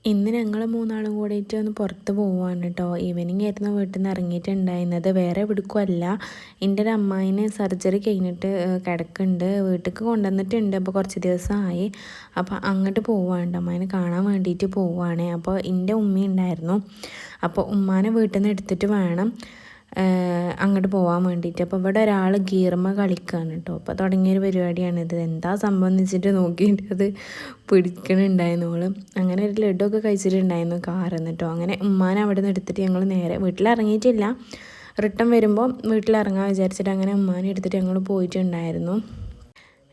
ഇന്ന് ഞങ്ങൾ മൂന്നാളും കൂടിയിട്ട് ഒന്ന് പുറത്ത് പോവുകയാണ് കേട്ടോ. ഈവനിങ് ആയിരുന്നു വീട്ടിൽ നിന്ന് ഇറങ്ങിയിട്ടുണ്ടായിരുന്നത്. വേറെ എവിടേക്കുമല്ല. എൻ്റെ ഒരു അമ്മായിന് സർജറി കഴിഞ്ഞിട്ട് കിടക്കുന്നുണ്ട്. വീട്ടിലേക്ക് കൊണ്ടുവന്നിട്ടുണ്ട്. അപ്പോൾ കുറച്ച് ദിവസമായി. അപ്പോൾ അങ്ങോട്ട് പോവുകയാണ്. അമ്മായിനെ കാണാൻ വേണ്ടിയിട്ട് പോവുകയാണ്. അപ്പോൾ എൻ്റെ ഉമ്മ ഉണ്ടായിരുന്നു. അപ്പോൾ ഉമ്മാനെ വീട്ടിൽ നിന്ന് എടുത്തിട്ട് വേണം അങ്ങോട്ട് പോകാൻ വേണ്ടിയിട്ട്. അപ്പോൾ ഇവിടെ ഒരാൾ ഗീർമ കളിക്കുകയാണ് കേട്ടോ. അപ്പോൾ തുടങ്ങിയൊരു പരിപാടിയാണിത്. എന്താ സംബന്ധിച്ചിട്ട് നോക്കിയിട്ട് അത് പിടിക്കണുണ്ടായിരുന്നോള്. അങ്ങനെ ഒരു ലഡുവൊക്കെ കഴിച്ചിട്ടുണ്ടായിരുന്നു കാറിൽ കേട്ടോ. അങ്ങനെ ഉമ്മാനെ അവിടെ നിന്ന് എടുത്തിട്ട് ഞങ്ങൾ നേരെ വീട്ടിലിറങ്ങിയിട്ടില്ല. റിട്ടേൺ വരുമ്പോൾ വീട്ടിലിറങ്ങാൻ വിചാരിച്ചിട്ട് അങ്ങനെ ഉമ്മാനെ എടുത്തിട്ട് ഞങ്ങൾ പോയിട്ടുണ്ടായിരുന്നു.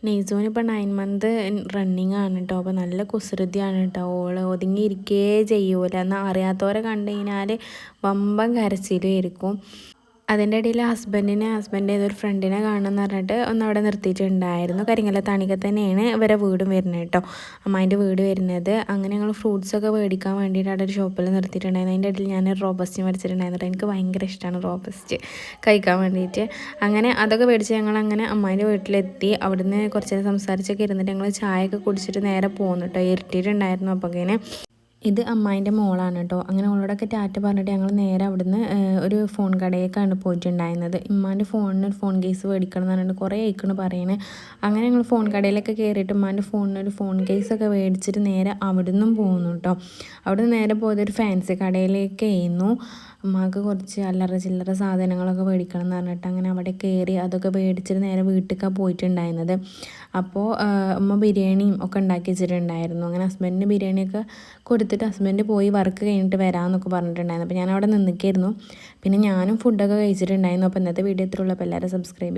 നെയ്സോന് ഇപ്പോൾ 9 മന്ത് റണ്ണിങ് ആണ് കേട്ടോ. അപ്പോൾ നല്ല കുസൃതിയാണ് കേട്ടോ. ഓള് ഒതുങ്ങിയിരിക്കേ ചെയ്യൂല. എന്നാൽ അറിയാത്തവരെ കണ്ടു കഴിഞ്ഞാൽ വമ്പൻ കരച്ചിലായിരിക്കും. അതിൻ്റെ ഇടയിൽ ഹസ്ബൻഡ് ഏതൊരു ഫ്രണ്ടിനെ കാണുമെന്ന് പറഞ്ഞിട്ട് ഒന്ന് അവിടെ നിർത്തിയിട്ടുണ്ടായിരുന്നു. കരിങ്ങല താണിക്ക തന്നെയാണ് ഇവരെ വീടും വരുന്നത് കേട്ടോ. അമ്മായിൻ്റെ വീട് വരുന്നത്. അങ്ങനെ ഞങ്ങൾ ഫ്രൂട്ട്സൊക്കെ മേടിക്കാൻ വേണ്ടിയിട്ട് അവിടെ ഒരു ഷോപ്പിൽ നിർത്തിയിട്ടുണ്ടായിരുന്നു. അതിൻ്റെ ഇടയിൽ ഞാൻ റോബസ്റ്റ് മേടിച്ചിട്ടുണ്ടായിരുന്നു. എനിക്ക് ഭയങ്കര ഇഷ്ടമാണ് റോബസ്റ്റ് കഴിക്കാൻ വേണ്ടിയിട്ട്. അങ്ങനെ അതൊക്കെ മേടിച്ച് ഞങ്ങൾ അങ്ങനെ അമ്മായിൻ്റെ വീട്ടിലെത്തി. അവിടുന്ന് കുറച്ച് നേരം സംസാരിച്ചൊക്കെ ഇരുന്നിട്ട് ഞങ്ങൾ ചായയൊക്കെ കുടിച്ചിട്ട് നേരെ പോകുന്നു കേട്ടോ. ഇരുട്ടിയിട്ടുണ്ടായിരുന്നു. അപ്പോൾ ഇങ്ങനെ ഇത് അമ്മായിൻ്റെ മോളാണ് കേട്ടോ. അങ്ങനെ അവളോടൊക്കെ ടാറ്റ പറഞ്ഞിട്ട് ഞങ്ങൾ നേരെ അവിടുന്ന് ഒരു ഫോൺ കടയിലേക്കാണ് പോയിട്ടുണ്ടായിരുന്നത്. ഉമ്മാൻ്റെ ഫോണിന് ഒരു ഫോൺ കേസ് മേടിക്കണം എന്ന് പറഞ്ഞിട്ട് കുറേ ആയിക്കണ് പറയുന്നത്. അങ്ങനെ ഞങ്ങൾ ഫോൺ കടയിലൊക്കെ കയറിയിട്ട് ഉമ്മാൻ്റെ ഫോണിന് ഒരു ഫോൺ കേസൊക്കെ മേടിച്ചിട്ട് നേരെ അവിടുന്നും പോകുന്നു കേട്ടോ. അവിടുന്ന് നേരെ പോയത് ഒരു ഫാൻസി കടയിലേക്ക് ആയിരുന്നു. ഉമ്മാക്ക് കുറച്ച് അല്ലറ ചില്ലറ സാധനങ്ങളൊക്കെ മേടിക്കണം എന്ന് പറഞ്ഞിട്ട് അങ്ങനെ അവിടെ കയറി അതൊക്കെ മേടിച്ചിട്ട് നേരെ വീട്ടിലേക്കാണ് പോയിട്ടുണ്ടായിരുന്നത്. അപ്പോൾ ഉമ്മ ബിരിയാണിയും ഒക്കെ ഉണ്ടാക്കി വെച്ചിട്ടുണ്ടായിരുന്നു. അങ്ങനെ ഹസ്ബൻഡിന് ബിരിയാണിയൊക്കെ കൊടുത്തിട്ട് ഹസ്ബൻഡ് പോയി വർക്ക് കഴിഞ്ഞിട്ട് വരാമെന്നൊക്കെ പറഞ്ഞിട്ടുണ്ടായിരുന്നു. അപ്പോൾ ഞാൻ അവിടെ നിൽക്കായിരുന്നു. പിന്നെ ഞാനും ഫുഡൊക്കെ കഴിച്ചിട്ടുണ്ടായിരുന്നു. അപ്പോൾ ഇന്നത്തെ വീഡിയോ ഇത്രയുള്ളൂ. അപ്പോൾ എല്ലാവരും സബ്സ്ക്രൈബ്